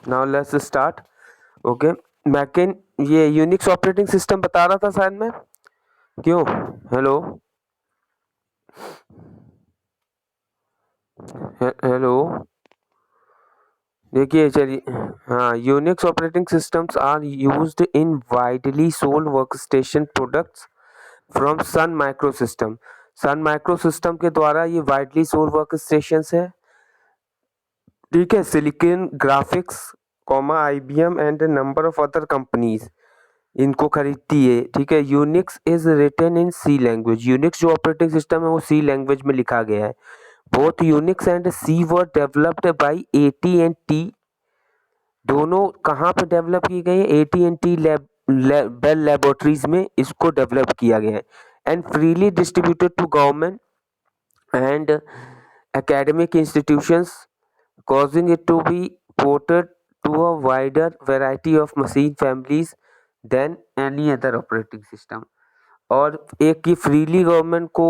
Now let's start. Okay, मैकिन ये Unix operating system बता रहा था शायद मैं। क्यों? हेलो हेलो, देखिए चलिए। हाँ, Unix operating systems are used in widely sold workstation products from Sun Micro System. Sun Micro System के द्वारा ये वाइडली सोल्ड वर्कस्टेशंस है, ठीक है। Silicon Graphics comma IBM and number of other companies इनको खरीदती है, ठीक है। Unix is written in C language. Unix जो ऑपरेटिंग सिस्टम है वो सी लैंग्वेज में लिखा गया है। Both Unix and C were developed by eighty and T. दोनों कहाँ पे डेवलप की गई है? AT and T lab, Bell laboratories में इसको डेवलप किया गया है। And freely distributed to government and academic institutions, causing it to be ported to a wider variety of machine families than any other operating system। और एक ये freely government को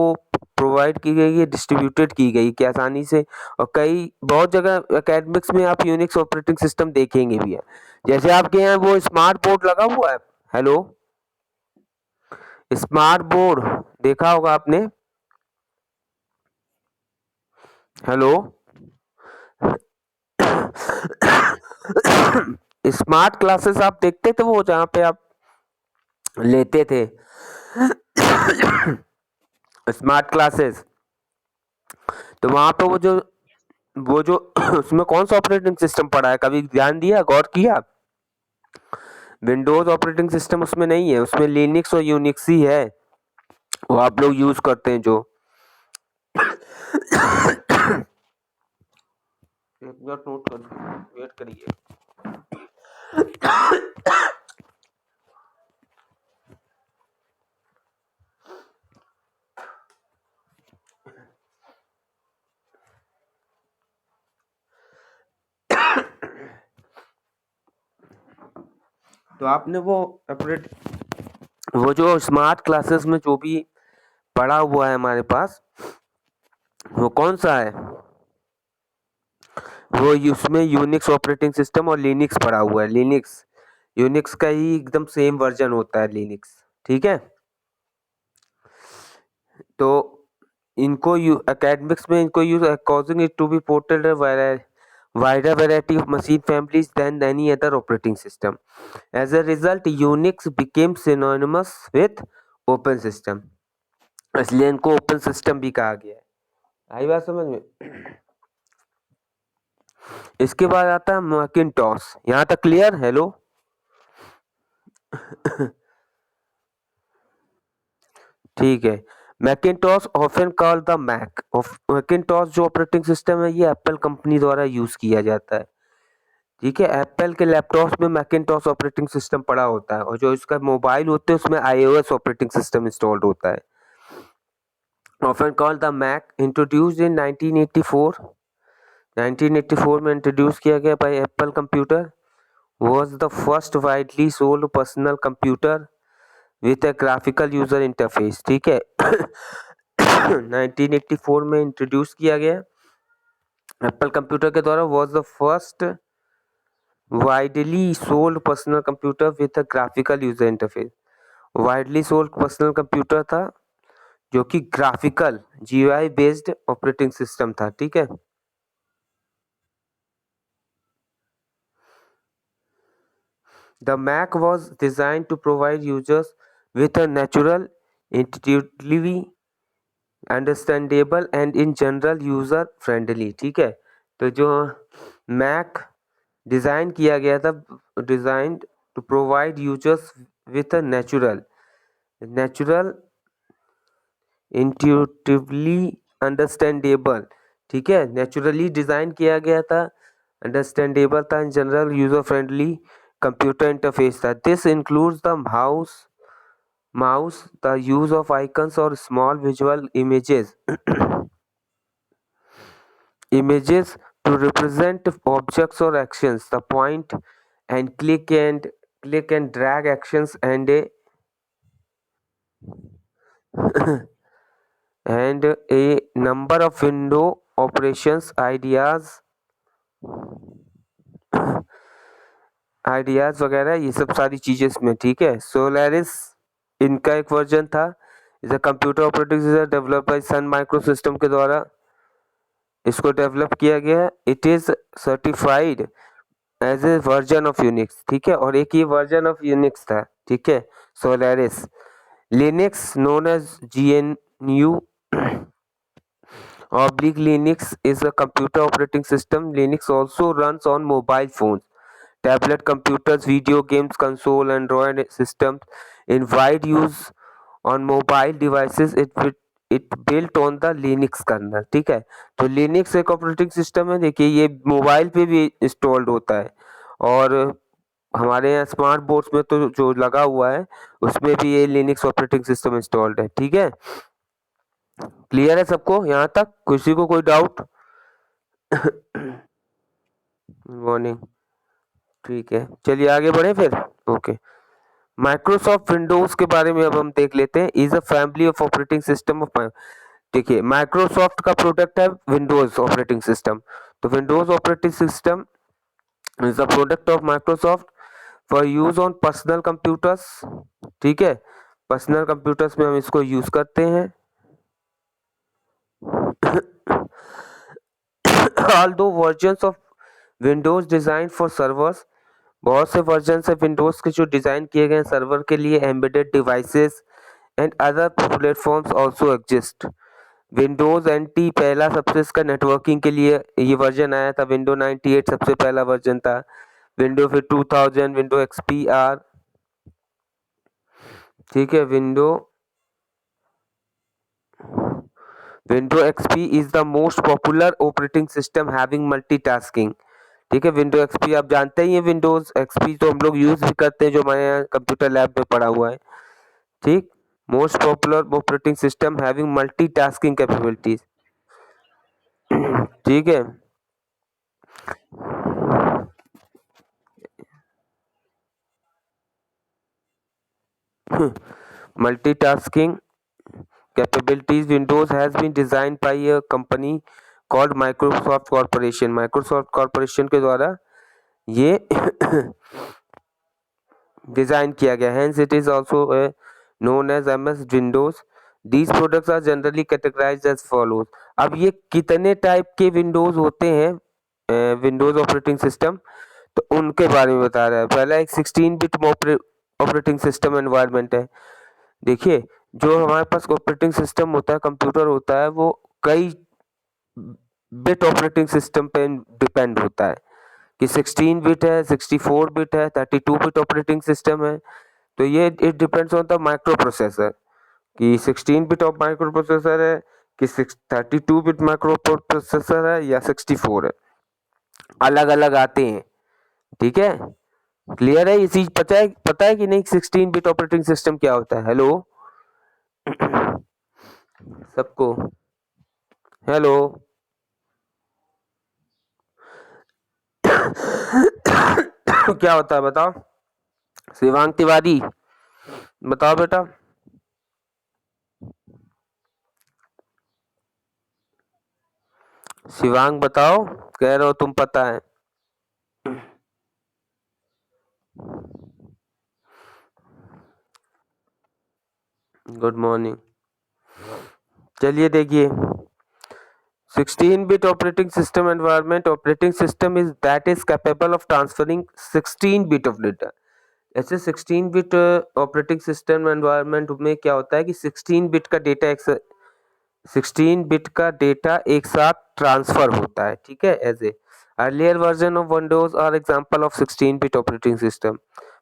provide की गई है, डिस्ट्रीब्यूटेड की गई कि आसानी से। और कई बहुत जगह एकेडमिक्स में आप यूनिक्स ऑपरेटिंग सिस्टम देखेंगे भी है। जैसे आपके यहाँ वो स्मार्ट बोर्ड लगा हुआ है, हेलो, स्मार्ट बोर्ड देखा होगा आपने, हेलो। स्मार्ट क्लासेस आप देखते थे वो जहाँ पे आप लेते थे स्मार्ट क्लासेस, तो वहां पे वो जो उसमें कौन सा ऑपरेटिंग सिस्टम पड़ा है, कभी ध्यान दिया, गौर किया? विंडोज ऑपरेटिंग सिस्टम उसमें नहीं है, उसमें लिनक्स और यूनिक्स ही है, वो आप लोग यूज करते हैं जो। एक मिनट नोट कर, वेट करिए। तो आपने वो जो स्मार्ट क्लासेस में जो भी पड़ा हुआ है हमारे पास, वो कौन सा है? वो उसमें यूनिक्स ऑपरेटिंग सिस्टम और लिनक्स पड़ा हुआ है। लिनक्स यूनिक्स का ही एकदम सेम वर्जन होता है लिनक्स, ठीक है। तो इनको एकेडमिक्स में इनको use causing it to be ported a wider variety of machine families than any other operating system. As a result, Unix became synonymous with open system, इसलिए इनको ओपन सिस्टम भी कहा गया है। आई बात समझ में? इसके बाद आता है मैकिन्टॉश। यहाँ तक क्लियर? हेलो ठीक है। मैकिन्टॉश ऑफन कॉल्ड द मैक। मैकिन्टॉश जो ऑपरेटिंग सिस्टम है ये एप्पल कंपनी द्वारा यूज किया जाता है, ठीक है। एप्पल के लैपटॉप्स में मैकिन्टॉश ऑपरेटिंग सिस्टम पड़ा होता है, और जो इसका मोबाइल होते हैं उसमें iOS ऑपरेटिंग सिस्टम इंस्टॉल्ड होता है। Often called the Mac, introduced in 1984। 1984 में इंट्रोड्यूस किया गया by Apple computer, was the first widely sold personal computer with a graphical user interface, ठीक है। 1984 में इंट्रोड्यूस किया गया एप्पल कंप्यूटर के द्वारा, was the first widely sold personal computer with a graphical user interface। Widely sold personal computer था जो कि graphical GUI based operating system था, ठीक है। The Mac was designed to provide users with a natural, intuitively understandable and in general user friendly, ठीक है। तो जो मैक डिज़ाइन किया गया था, designed to provide users with a natural intuitively understandable, ठीक है। नेचुरली डिज़ाइन किया गया था, अंडरस्टैंडेबल था, in general user friendly computer interface था। This includes the mouse, the use of icons or small visual images to represent objects or actions, the point and click and drag actions, and a number of window operations ideas ideas वगैरह ये सब सारी चीजें इसमें, ठीक है। Solaris इनका एक वर्जन था, is a computer operating system develop by Sun Micro System के द्वारा इसको डेवलप किया गया है। It is certified as a version of Unix, ठीक है, और एक ये वर्जन ऑफ यूनिक्स था, ठीक है, Solaris. Linux known as GNU oblique Linux is a computer operating system. Linux also runs on mobile phones, tablet computers, video games console, Android systems in wide use on mobile devices. It built on the Linux kernel, ठीक है। तो Linux एक operating system है, देखिए ये mobile पे भी installed होता है, और हमारे यहाँ स्मार्ट बोर्ड्स में तो जो लगा हुआ है उसमें भी ये लिनक्स ऑपरेटिंग सिस्टम इंस्टॉल्ड है, ठीक है। क्लियर है सबको यहाँ तक, किसी को कोई डाउट? मॉर्निंग, ठीक है, चलिए आगे बढ़े फिर। ओके, माइक्रोसॉफ्ट विंडोज के बारे में अब हम देख लेते हैं। Is a family of operating system of, देखिए माइक्रोसॉफ्ट का प्रोडक्ट है विंडोज ऑपरेटिंग सिस्टम। तो Windows operating system is a product of Microsoft for use on personal computers, ठीक है, पर्सनल कंप्यूटर्स में हम इसको यूज करते हैं। although versions of Windows designed for servers, बहुत से वर्जन है विंडोज के जो डिजाइन किए गए सर्वर के लिए, embedded devices and other platforms also exist. Windows NT पहला सबसे इसका नेटवर्किंग के लिए ये वर्जन आया था। विंडो 98 सबसे पहला वर्जन था। विंडो फिर 2000 विंडो XP आर, ठीक है। Window XP is the most popular operating system having multitasking, ठीक है। विंडो XP आप जानते ही हैं, विंडोज XP तो हम लोग यूज भी करते हैं, जो हमारे यहाँ कंप्यूटर लैब में पड़ा हुआ है, ठीक। Most popular operating system having multitasking capabilities, ठीक है। Multitasking capabilities, Windows has been designed by a company called Microsoft Corporation। Microsoft Corporation के द्वारा ये डिजाइन किया गया है। Hence it is also known as MS Windows। These products are generally categorized as follows। अब ये कितने टाइप के विंडोज होते हैं विंडोज ऑपरेटिंग सिस्टम, तो उनके बारे में बता रहा है। पहला एक 16 बिट ऑपरेटिंग सिस्टम एनवायरनमेंट है। देखिए जो हमारे पास ऑपरेटिंग सिस्टम होता है, कंप्यूटर होता है, वो कई बिट ऑपरेटिंग सिस्टम पे डिपेंड होता है कि 16 बिट है, 64 बिट है, 32 बिट ऑपरेटिंग सिस्टम है। तो ये it depends on the micro processor कि 16 बिट ऑफ माइक्रो प्रोसेसर है कि 32 बिट माइक्रो प्रोसेसर है या 64 है, अलग अलग आते हैं, ठीक है। क्लियर है ये चीज? पता है कि नहीं 16 बिट ऑपरेटिंग सिस्टम क्या होता है? हेलो सबको, हेलो क्या होता है बताओ? शिवांग तिवारी बताओ बेटा। शिवांग बताओ, कह रहे हो तुम पता है। Good morning. चलिए देखिए 16 bit operating system environment, operating system is that is capable of transferring 16 bit of data। ऐसे 16 बिट ऑपरेटिंग सिस्टम एनवायरनमेंट में क्या होता है कि 16 बिट का डेटा 16 बिट का डेटा एक साथ ट्रांसफर होता है, ठीक है। As a earlier version of Windows are example of 16 bit operating system.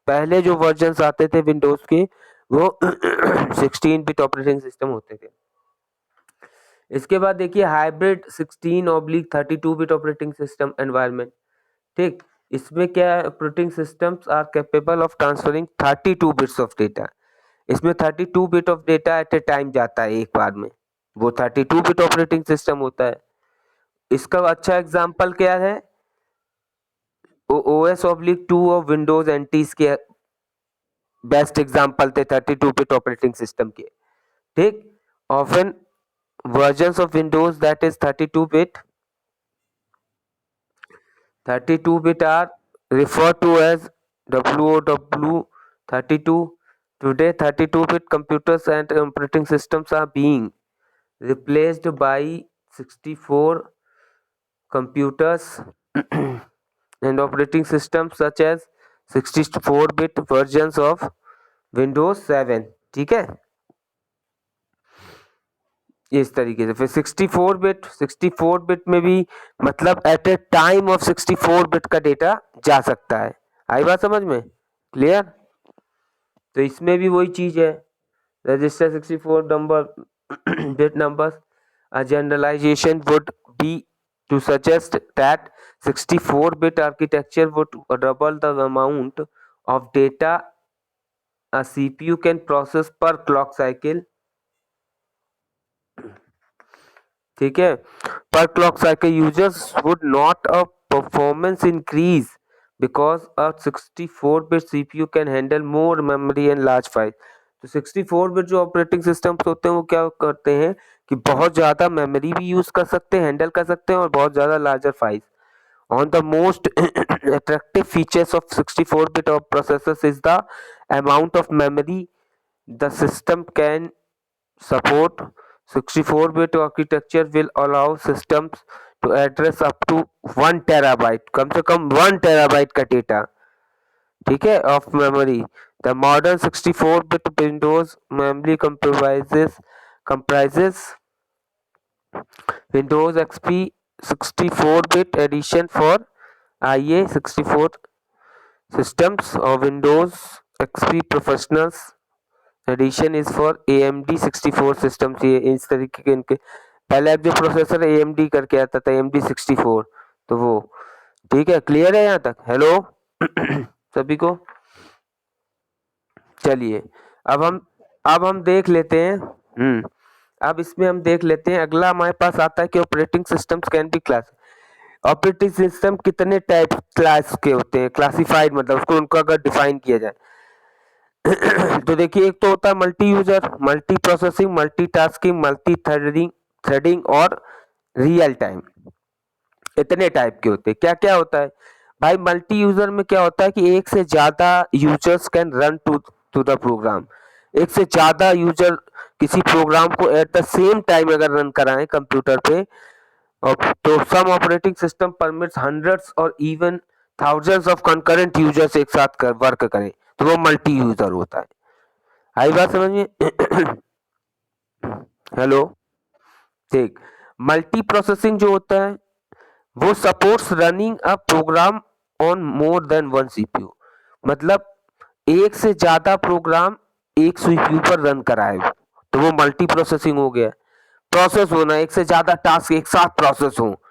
पहले जो वर्जन्स आते थे विंडोज के वो 16 बिट ऑपरेटिंग सिस्टम होते थे। इसके बाद देखिए hybrid 16/32 bit operating system environment, ठीक। इसमें क्या है, operating systems are capable of transferring 32 bits of data. इसमें 32 bit of data at a time जाता है एक बार में, वो 32 बिट ऑपरेटिंग सिस्टम होता है। इसका अच्छा एग्जांपल क्या है, OS/2 और विंडोज NT के बेस्ट एग्जांपल थे 32 बिट ऑपरेटिंग सिस्टम के, ठीक। Often versions of Windows that is 32 bit are referred to as WOW32. Today, 32-bit computers and operating systems are being replaced by 64 computers and operating systems such as 64-bit versions of Windows 7. ठीक है, इस तरीके से। फिर 64 bit में भी मतलब at a time of 64 bit का डेटा जा सकता है। आई बात समझ में? क्लियर? तो इसमें भी वही चीज है, register 64 number bit numbers. A generalization would be to suggest that 64-bit architecture would double the amount of data a CPU can process per clock cycle. ठीक है, per clock cycle users would not a performance increase because a 64-bit CPU can handle more memory and large files. तो 64-bit जो operating systems होते हैं वो क्या करते हैं कि बहुत ज़्यादा मेमोरी भी यूज़ कर सकते हैं, हैंडल कर सकते हैं और बहुत ज़्यादा larger files. On the most attractive features of 64-bit of processors is the amount of memory the system can support. 64-bit architecture will allow systems to address up to 1 terabyte, कम से कम 1 terabyte का data, ठीक है, of memory. The modern 64-bit Windows memory comprises Windows XP 64-bit edition for IA64 systems और Windows XP Professionals edition is for AMD 64 systems. ये इस तरीके के इनके पहले अब जो प्रोसेसर AMD करके आता था AMD 64, तो वो ठीक है। क्लियर है यहाँ तक? हेलो सभी को? चलिए अब हम देख लेते हैं। अब इसमें हम देख लेते हैं, अगला हमारे पास आता है कि operating systems can be class. Operating system कितने टाइप क्लास के होते हैं, क्लासिफाइड मतलब उसको उनको अगर डिफाइन किया जाए तो देखिए, एक तो होता है multi user, multi processing, multitasking, multi threading और रियल टाइम। इतने टाइप के होते हैं। क्या क्या होता है भाई? मल्टी यूजर में क्या होता है कि एक से ज्यादा users can run to the program. एक से ज्यादा यूजर किसी प्रोग्राम को एट द सेम टाइम अगर रन कराएं कंप्यूटर पे, और तो some operating system permits hundreds और even thousands of concurrent users एक साथ वर्क करें, तो वो मल्टी यूजर होता है। आई बात समझ में? हेलो, ठीक। मल्टी प्रोसेसिंग जो होता है वो supports running a program on more than one CPU. मतलब एक से ज्यादा प्रोग्राम एक सीपीयू पर रन कराए, तो वो मल्टी प्रोसेसिंग हो गया। प्रोसेस होना, एक से ज्यादा टास्क एक साथ प्रोसेस हो,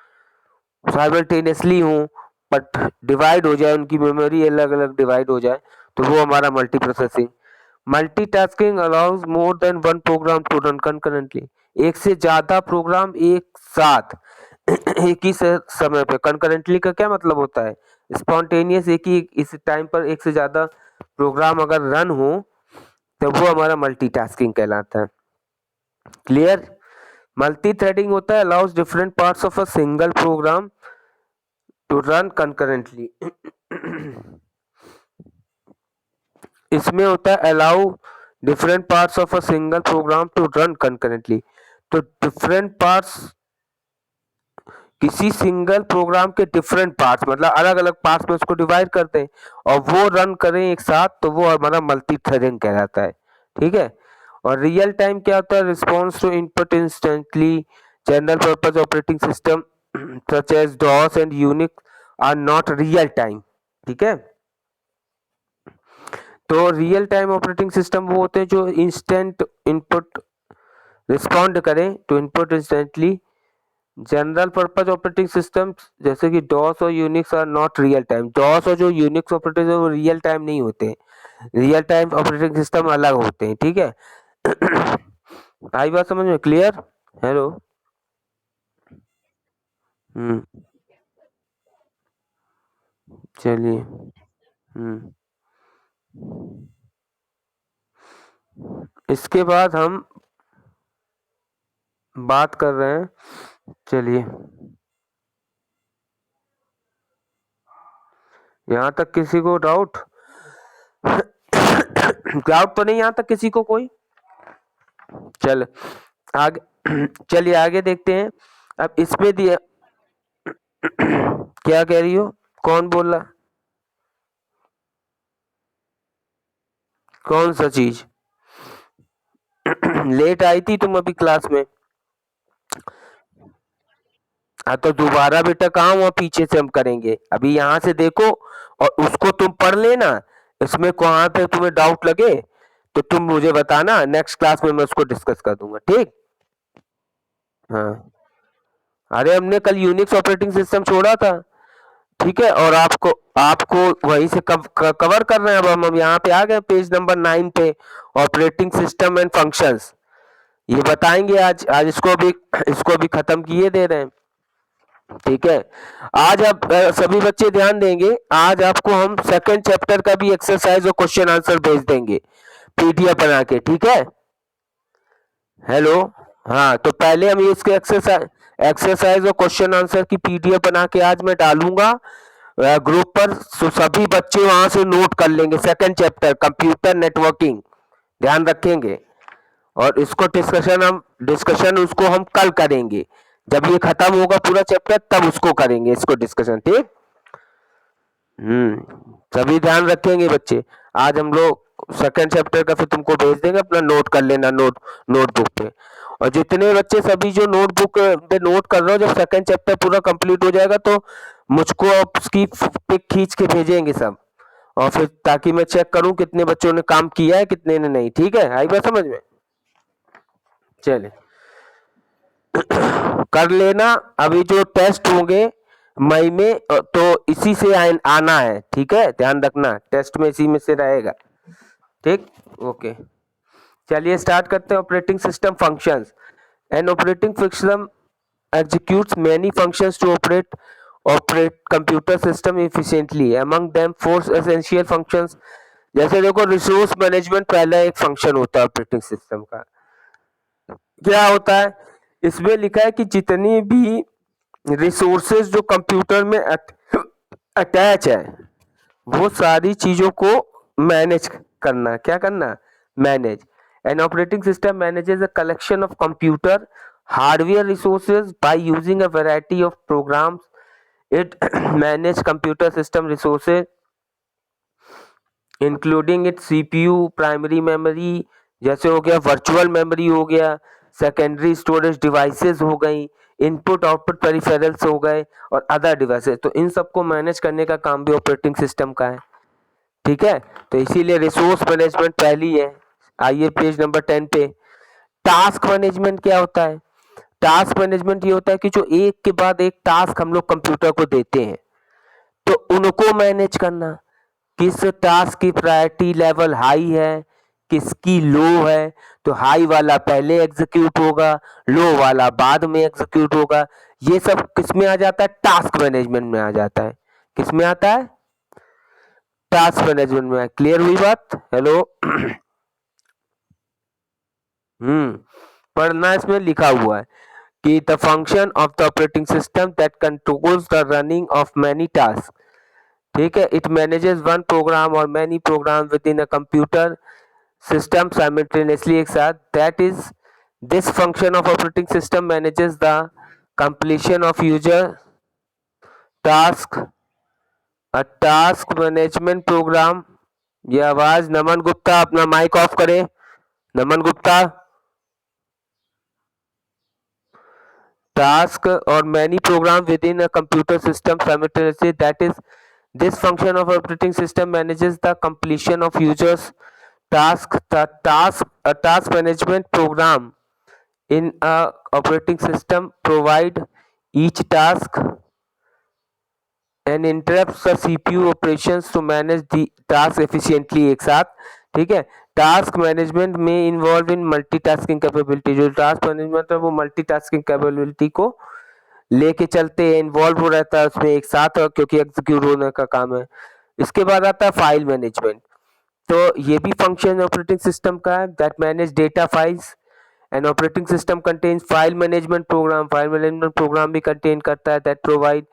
साइमल्टेनियसली हो, बट डिवाइड हो जाए, उनकी मेमोरी अलग अलग डिवाइड हो जाए, तो वो हमारा multi processing. Multitasking allows more than one program to run concurrently. एक से ज्यादा प्रोग्राम एक साथ एक ही समय पे, कंकरेंटली का क्या मतलब होता है? स्पॉन्टेनियस, एक ही इस टाइम पर एक से ज्यादा प्रोग्राम अगर रन हो तो वो हमारा मल्टीटास्किंग कहलाता है। क्लियर? मल्टी थ्रेडिंग होता है allows different parts of a single program to run concurrently. इसमें होता है allow different parts of a single program to run concurrently. तो डिफरेंट पार्ट्स, किसी सिंगल प्रोग्राम के डिफरेंट पार्ट्स मतलब अलग अलग पार्ट्स में उसको डिवाइड करते हैं और वो रन करें एक साथ, तो वो हमारा मल्टी थ्रेडिंग कहलाता है। ठीक है? और रियल टाइम क्या होता है? Response to input instantly. General purpose operating system such as DOS and Unix are not real time. ठीक है? तो रियल टाइम ऑपरेटिंग सिस्टम वो होते हैं जो इंस्टेंट इनपुट रिस्पॉन्ड करें to input instantly. General purpose operating system जैसे कि डॉस और Unix are not real time. DOS और जो यूनिक्स ऑपरेटिंग वो रियल टाइम नहीं होते, रियल टाइम ऑपरेटिंग सिस्टम अलग होते हैं। ठीक है? आई बात समझ में? क्लियर? हेलो? हम्म, चलिए। इसके बाद हम बात कर रहे हैं, चलिए यहाँ तक किसी को डाउट? डाउट तो नहीं यहाँ तक किसी को कोई? चल आगे चलिए आगे देखते हैं। अब इसमें दिया क्या कह रही हो? कौन बोल रहा? कौन सा चीज? लेट आई थी तुम अभी क्लास में? हाँ तो दोबारा बेटा कहाँ वहाँ पीछे से हम करेंगे, अभी यहाँ से देखो और उसको तुम पढ़ लेना। इसमें कहाँ पे तुम्हें डाउट लगे तो तुम मुझे बताना, नेक्स्ट क्लास में मैं उसको डिस्कस कर दूंगा, ठीक? हाँ, अरे हमने कल यूनिक्स ऑपरेटिंग सिस्टम छोड़ा था, ठीक है, और आपको आपको वहीं से कवर कर रहे हैं। अब हम यहाँ पे आ गए पेज नंबर 9 पे, ऑपरेटिंग सिस्टम एंड फंक्शंस। ये बताएंगे आज, आज इसको भी खत्म किए दे रहे हैं, ठीक है। आज आप सभी बच्चे ध्यान देंगे, आज आपको हम सेकंड चैप्टर का भी एक्सरसाइज और क्वेश्चन आंसर भेज देंगे पीडीएफ बना के, ठीक है। हेलो, हाँ तो पहले हम ये इसके एक्सरसाइज और क्वेश्चन आंसर की पीडीएफ बना के आज मैं डालूंगा ग्रुप पर, तो सभी बच्चे वहां से नोट कर लेंगे। सेकंड चैप्टर कंप्यूटर नेटवर्किंग ध्यान रखेंगे, और इसको डिस्कशन उसको हम कल करेंगे, जब ये खत्म होगा पूरा चैप्टर तब उसको करेंगे इसको डिस्कशन, ठीक? सभी ध्यान रखेंगे बच्चे। आज हम लोग सेकंड चैप्टर का फिर तुमको भेज देंगे, अपना नोट कर लेना नोटबुक पे। और जितने बच्चे सभी जो नोटबुक पे नोट कर रहे हो, जब सेकंड चैप्टर पूरा कंप्लीट हो जाएगा तो मुझको आप उसकी पिक खींच के भेजेंगे सब, और फिर ताकि मैं चेक करूं कितने बच्चों ने काम किया है कितने ने नहीं, ठीक है? आई बात समझ में? चले कर लेना। अभी जो टेस्ट होंगे मई में तो इसी से आना है, ठीक है, ध्यान रखना टेस्ट में इसी में से रहेगा, ठीक? ओके, चलिए स्टार्ट करते हैं। Operating system functions. N operating system executes many functions to operate computer system efficiently. Among them four essential functions। जैसे देखो रिसोर्स मैनेजमेंट पहला एक फंक्शन होता है ऑपरेटिंग सिस्टम का। क्या होता है इसमें लिखा है कि जितनी भी रिसोर्सेज जो कंप्यूटर में अटैच है वो सारी चीजों को मैनेज करना। क्या करना? Manage. N operating system manages a collection of computer hardware resources by using a variety of programs. It manage computer system resources including its CPU, primary memory जैसे हो गया, वर्चुअल मेमोरी हो गया, सेकेंडरी स्टोरेज डिवाइसेस हो गई, input output peripherals हो गए, और अदर डिवाइसेस। तो इन सबको मैनेज करने का काम भी ऑपरेटिंग सिस्टम का है, ठीक है। तो इसीलिए रिसोर्स मैनेजमेंट पहली है। आइए पेज नंबर 10 पे। टास्क मैनेजमेंट क्या होता है? टास्क मैनेजमेंट ये होता है कि जो एक के बाद एक टास्क हम लोग कंप्यूटर को देते हैं तो उनको मैनेज करना। किस टास्क की प्रायोरिटी लेवल हाई है, किसकी लो है, तो हाई वाला पहले एग्जीक्यूट होगा, लो वाला बाद में एग्जीक्यूट होगा। ये सब किस में आ जाता है? टास्क मैनेजमेंट में आ जाता है। किस में आता है? टास्क मैनेजमेंट में। क्लियर हुई बात? हेलो पढ़ना इसमें लिखा हुआ है कि the function of the operating system that controls the running of many tasks, ठीक है, it manages one program or many programs within a computer system simultaneously एक साथ। that is this function of operating system manages the completion of user task। a task management program। ये आवाज नमन गुप्ता अपना mic off करे। नमन Gupta. task or many programs within a computer system simultaneously, that is this function of operating system manages the completion of users task। The task a task management program in a operating system provide each task and interrupts the CPU operations to manage the task efficiently एक साथ, ठीक है। Task management में involve in multitasking capability. जो task management है वो multitasking capability को लेके चलते हैं, इन्वॉल्व हो रहता है उसमें एक साथ, क्योंकि एग्जीक्यूट होने का काम है। इसके बाद आता है फाइल मैनेजमेंट। तो ये भी फंक्शन ऑपरेटिंग सिस्टम का है, that manage data files. An operating system contains file management program. File management program भी कंटेन करता है that provide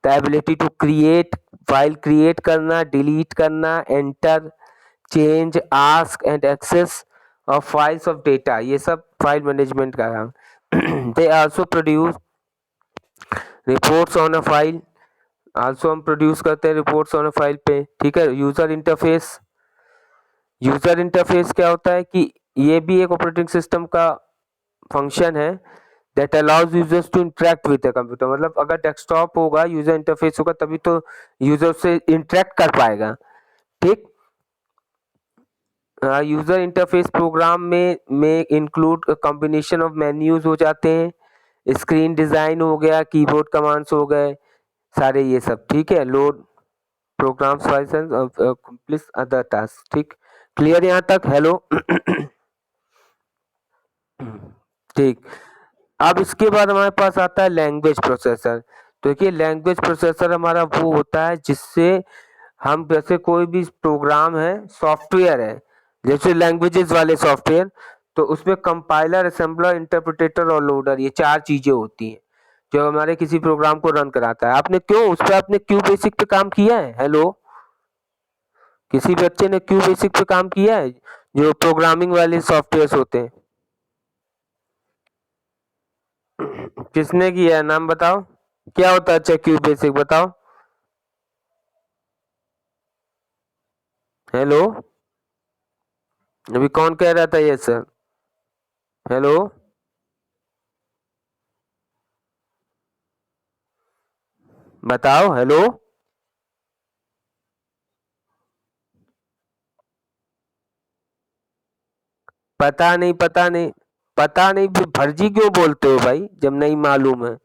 the ability to create file, create करना, डिलीट करना, enter, change, ask and access of files of data, ये सब file management का काम। They also produce reports on a file, also हम प्रोड्यूस करते हैं रिपोर्ट्स ऑन अ फाइल पे, ठीक है। यूजर इंटरफेस, यूजर इंटरफेस क्या होता है कि ये भी एक ऑपरेटिंग सिस्टम का फंक्शन है that allows users to interact with the computer. मतलब अगर डेस्कटॉप होगा, यूजर इंटरफेस होगा, तभी तो यूजर से इंटरेक्ट कर पाएगा, ठीक। यूजर इंटरफेस प्रोग्राम में इंक्लूड कॉम्बिनेशन ऑफ मेन्यूज हो जाते हैं, स्क्रीन डिजाइन हो गया, कीबोर्ड कमांड्स हो गए, सारे ये सब, ठीक है। Load programs files and complete other task, ठीक। क्लियर यहाँ तक? हेलो? ठीक। अब इसके बाद हमारे पास आता है लैंग्वेज प्रोसेसर। तो देखिए लैंग्वेज प्रोसेसर हमारा वो होता है जिससे हम, जैसे कोई भी प्रोग्राम है, सॉफ्टवेयर है, जैसे लैंग्वेजेस वाले सॉफ्टवेयर, तो उसमें कंपाइलर, असेंबलर, इंटरप्रिटेटर और लोडर, ये चार चीजें होती हैं जो हमारे किसी प्रोग्राम को रन कराता है। आपने क्यों उस पर, आपने क्यू बेसिक पे काम किया है? हेलो? किसी बच्चे ने क्यू बेसिक पे काम किया है, जो प्रोग्रामिंग वाले सॉफ्टवेयर होते हैं? किसने किया है, नाम बताओ। क्या होता है अच्छा क्यू बेसिक, बताओ। हेलो? अभी कौन कह रहा था ये सर? हेलो? बताओ। हेलो? पता नहीं, पता नहीं, पता नहीं, फिर फर्जी क्यों बोलते हो भाई जब नहीं मालूम है?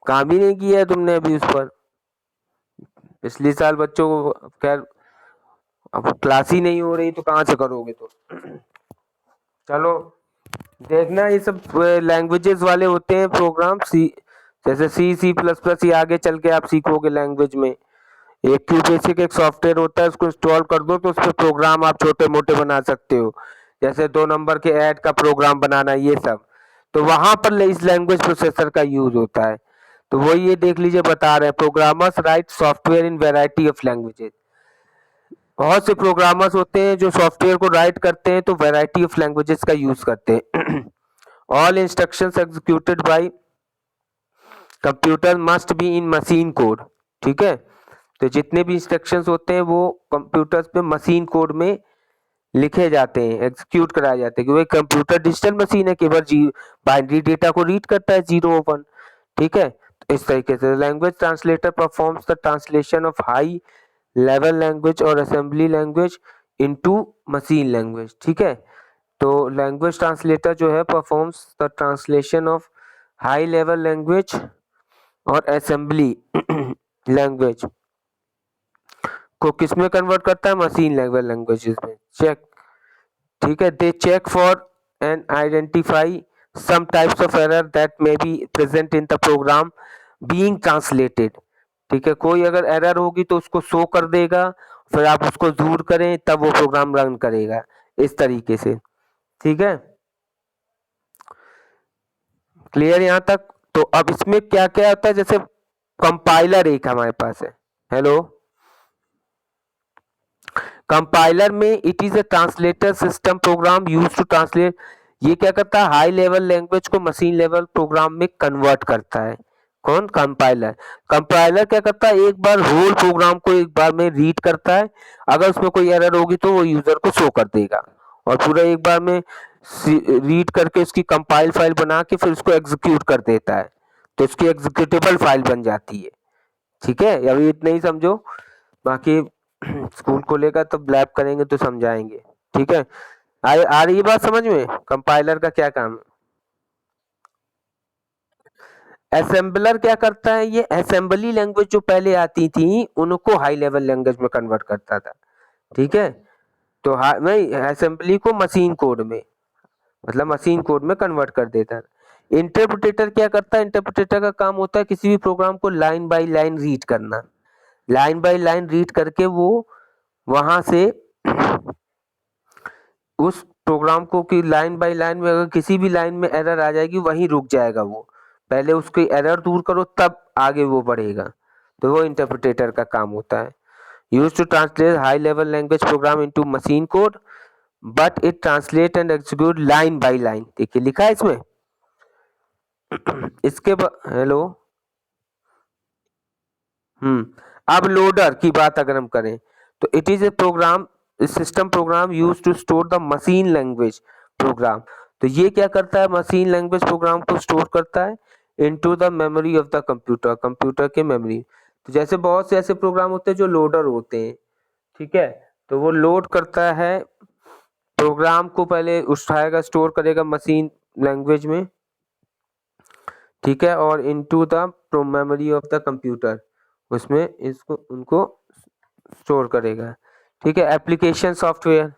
काम ही नहीं किया है तुमने अभी उस पर। पिछले साल बच्चों को, खैर अब क्लास ही नहीं हो रही तो कहाँ से करोगे तो। चलो, देखना ये सब लैंग्वेजेस वाले होते हैं प्रोग्राम, सी, जैसे सी, सी प्लस प्लस, ये आगे चल के आप सीखोगे लैंग्वेज में। एक क्यू बेसिक एक सॉफ्टवेयर होता है, उसको इंस्टॉल कर दो तो उस पर प्रोग्राम आप छोटे मोटे बना सकते हो, जैसे 2 नंबर के ऐड का प्रोग्राम बनाना, ये सब। तो वहां पर इस लैंग्वेज प्रोसेसर का यूज होता है। तो वो ये देख लीजिए, बता रहे हैं programmers right software in variety of languages. बहुत से प्रोग्रामर्स होते हैं जो सॉफ्टवेयर को राइट करते हैं तो वैरायटी ऑफ लैंग्वेजेस का यूज करते हैं। All instructions executed by computer must be in machine code, ठीक है। तो जितने भी इंस्ट्रक्शंस होते हैं वो कंप्यूटर्स पे मशीन कोड में लिखे जाते हैं, एग्जीक्यूट कराए जाते हैं, क्योंकि कंप्यूटर डिजिटल मशीन है, केवल जी बाइनरी डेटा को रीड करता है, 0 1, ठीक है। तो इस तरीके से language translator performs the translation of high level language और assembly language into machine language, ठीक है। तो लैंग्वेज ट्रांसलेटर जो है performs the translation of high level language और असेंबली लैंग्वेज को किसमें कन्वर्ट करता है? मशीन लेवल लैंग्वेजेस में। चेक, ठीक है। They check for and identify some types of error that may be present in the program being translated, ठीक है। कोई अगर एरर होगी तो उसको शो कर देगा, फिर आप उसको दूर करें तब वो प्रोग्राम रन करेगा, इस तरीके से, ठीक है। क्लियर यहाँ तक? तो अब इसमें क्या क्या होता है, जैसे कंपाइलर एक हमारे पास है। हेलो? कंपाइलर में it is a translator system program use to translate, ये क्या करता है, हाई लेवल लैंग्वेज को मशीन लेवल प्रोग्राम में कन्वर्ट करता है। कौन? कंपाइलर। कंपाइलर क्या करता है, एक बार होल प्रोग्राम को एक बार में रीड करता है, अगर उसमें कोई एरर होगी तो वो यूजर को शो कर देगा, और पूरा एक बार में रीड करके उसकी कंपाइल फाइल बना के फिर उसको एग्जीक्यूट कर देता है, तो उसकी एग्जीक्यूटेबल फाइल बन जाती है, ठीक है। अभी इतना ही समझो, बाकी स्कूल खोलेगा तो लैब करेंगे तो समझाएंगे, ठीक है। आ रही है बात समझ में, कंपाइलर का क्या काम है? असेंबलर क्या करता है, ये असेंबली लैंग्वेज जो पहले आती थी उनको हाई लेवल लैंग्वेज में कन्वर्ट करता था, ठीक है। तो नहीं, असेंबली को मशीन कोड में, मतलब मशीन कोड में कन्वर्ट कर देता है। इंटरप्रिटेटर क्या करता है, इंटरप्रिटेटर का काम होता है किसी भी प्रोग्राम को लाइन बाय लाइन रीड करना, लाइन बाय लाइन रीड करके वो वहां से उस प्रोग्राम को कि लाइन बाय लाइन में अगर किसी भी लाइन में एरर आ जाएगी वहीं रुक जाएगा वो, पहले उसकी एरर दूर करो तब आगे वो बढ़ेगा, तो वो इंटरप्रिटेटर का काम होता है। Use to translate high level language program into machine code, but it translate and execute line by line. देखिए लिखा है इसमें। इसके हेलो। अब लोडर की बात अगर हम करें तो it is a program, system program use to store the machine language program. तो ये क्या करता है, मशीन लैंग्वेज प्रोग्राम को स्टोर करता है into the memory of the computer, computer के मेमोरी। तो जैसे बहुत से ऐसे प्रोग्राम होते हैं जो लोडर होते हैं, ठीक है, तो वो लोड करता है प्रोग्राम को, पहले उठाएगा स्टोर करेगा मशीन लैंग्वेज में, ठीक है, और into the memory of the computer, उसमें इसको उनको स्टोर करेगा, ठीक है। Application software,